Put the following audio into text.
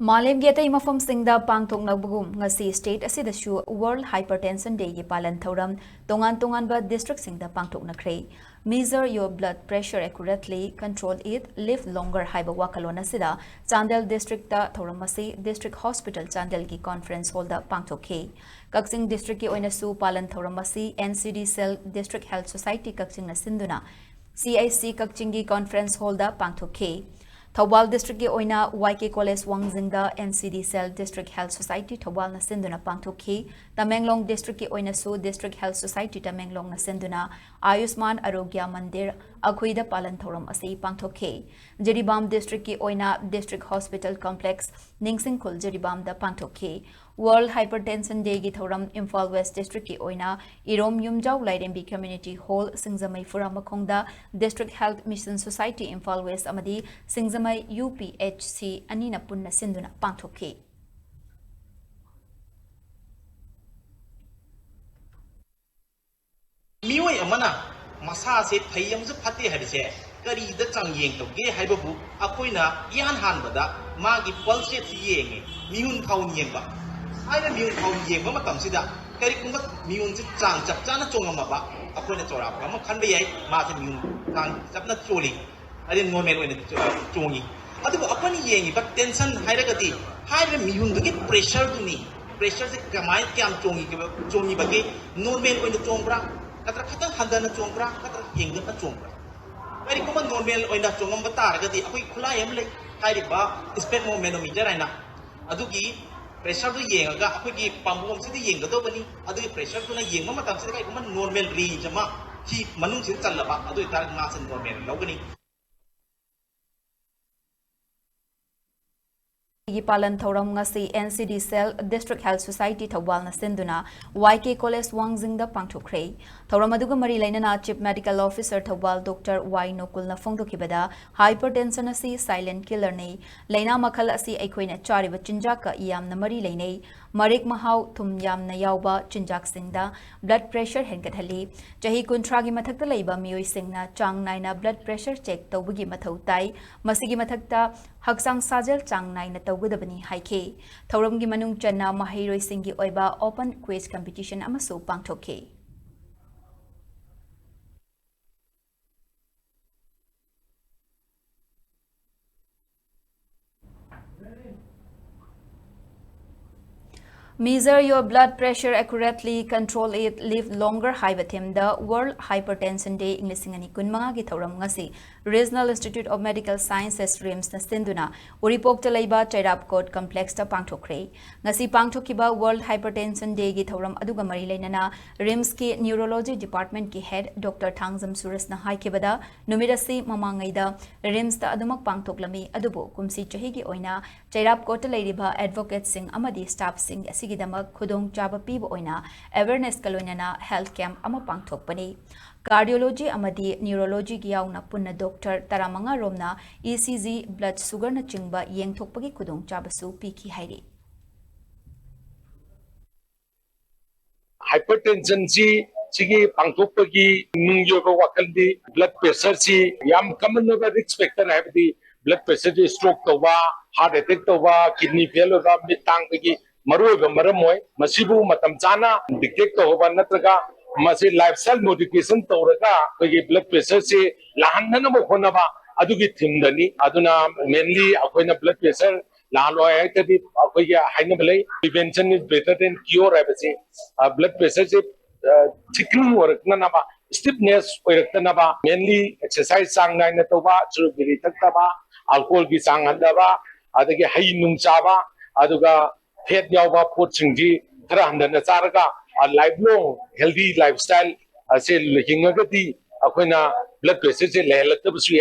Malim Geta Imafam Singda Pangthoknakhre ngasi state asidasu World Hypertension Day gi Pallan Thouram tongan ba district singda Pangthoknakhre measure your blood pressure accurately, control it, live longer haiba wakalona sida Chandel district ta Thouramasi district hospital Chandel gi conference hall da Pangthokhe Kaksing district ki oinasu Pallan Thouramasi NCD cell district health society Kaksing na sinduna CIC Kakching gi conference hall da Pangthokhe Thawal district ki oina YK college Wangzingda NCD cell district health society Thawal na sinduna Pangthokhe Tamenglong district ki oina su district health society Tamenglong na sinduna Ayushman Arogya Mandir Akhuida Pallan Thouram asi Pangthokhe Jiribam district ki oina district hospital complex Ningsingkhul Jiribam da Pangthokhe World Hypertension Day gi Thouram Imphal West district ki oina Irom Yumjau Lairembi community hall Singzamai Furamakhongda district health mission society Imphal West amadi Singzamai UPHC anina punna sinduna Pangthokhe Miwai amana masa se phayam su phate harise kari da changyeng to ge haibabu akoina yan hanbada magi pulse ti yenge miun thau nyengba aina miun thau yengba matam sida kari kumba miun se chang chap chana chongama ba akoina chora ba ma khanbe yai ma se miun chang chapna choli ari normal oina chongi adu apani yengi ba tension hairagati haire miun de pressure tu ni pressure se kamai kyam chongi ba ge normal oina chongbra katra kata handana chongra katra hingda na chongra ari kuma normal oina chongam batar gadi akoi khula yam le hairi ba spec manometer aina adugi pressure du yenga akoi gi pambom sidi yenga do bani adugi pressure du na yenga matam sidi kai kuma normal range ma ki manung sin challaba adu tar ma sin normal logani Pallan Thouram ngasi NCD cell district health society Thawal na sinduna YK college Wangzingda Pangthokre Thouram aduga mari lainana chief medical officer Thawal Dr. Y Nokul na phongdokhibada hypertension asi silent killer nei laina makhal asi aikoina chariba chinjaka iyamna mari lainei marik mahau thum yamna yawba chinjak singda blood pressure hengathali chahi kunthra gi mathakta leiba mioi singna chang naina blood pressure check tawbugi mathau tai masigi mathakta haksang sajel chang naina tawgudabani haike Thouram gi manung channa mahairoi singi oiba open quiz competition amasu pangthokhe Measure your blood pressure accurately, control it, live longer. Haibathim the World Hypertension Day Inglisingani Kunmanga gi Thouram ngasi Regional Institute of Medical Sciences RIMS na sinduna Uripok talaiba Chairap Court Complex ta Pangthokre ngasi pangthokiba World Hypertension Day gi Thouram aduga mari lainana RIMS ki Neurology Department ki Head Dr. Thangzam Suras na haikebada numirasi mamangaida RIMS ta adumak pangthoklami adubo kumsi chahi gi oina Chairap Court lairiba advocate sing amadi staff sing Damak Khudong Chaba Piba Oina Awareness Kalonana Health Camp Ama Pangthokpani Cardiology Amadi Neurology Giyauna Punna Doctor Taramanga Romna ECG Blood Sugar na Chingba Yengthokpagi Khudong Chabasu Piki Hairi Hypertension si sige pangthokpagi nungyoba wakaldi blood pressure si yam common no risk factor habdi blood pressure si stroke towa heart attack towa kidney failure ba mitang bagi Maruba Maramoy, Masibu Matamchana, dictator of Anatraga, Masi lifestyle modification Toraga, we blood pressure, say Lahana Honaba, Adugi Timdani, Aduna mainly Aquina blood pressure, Lalo Hainabale, prevention is better than cure, I would say. Blood pressure, tickling or Nanaba, stiffness or Tanaba, mainly exercise sang Nainatova, Churubitaba, alcohol Gisang Andava, Adagi Hainum Chava, Aduga. Head Yava Pochingji, Trandana Sarga, a lifelong healthy lifestyle, I say Hingagati, Aquina, blood pressure, Lelatabusui.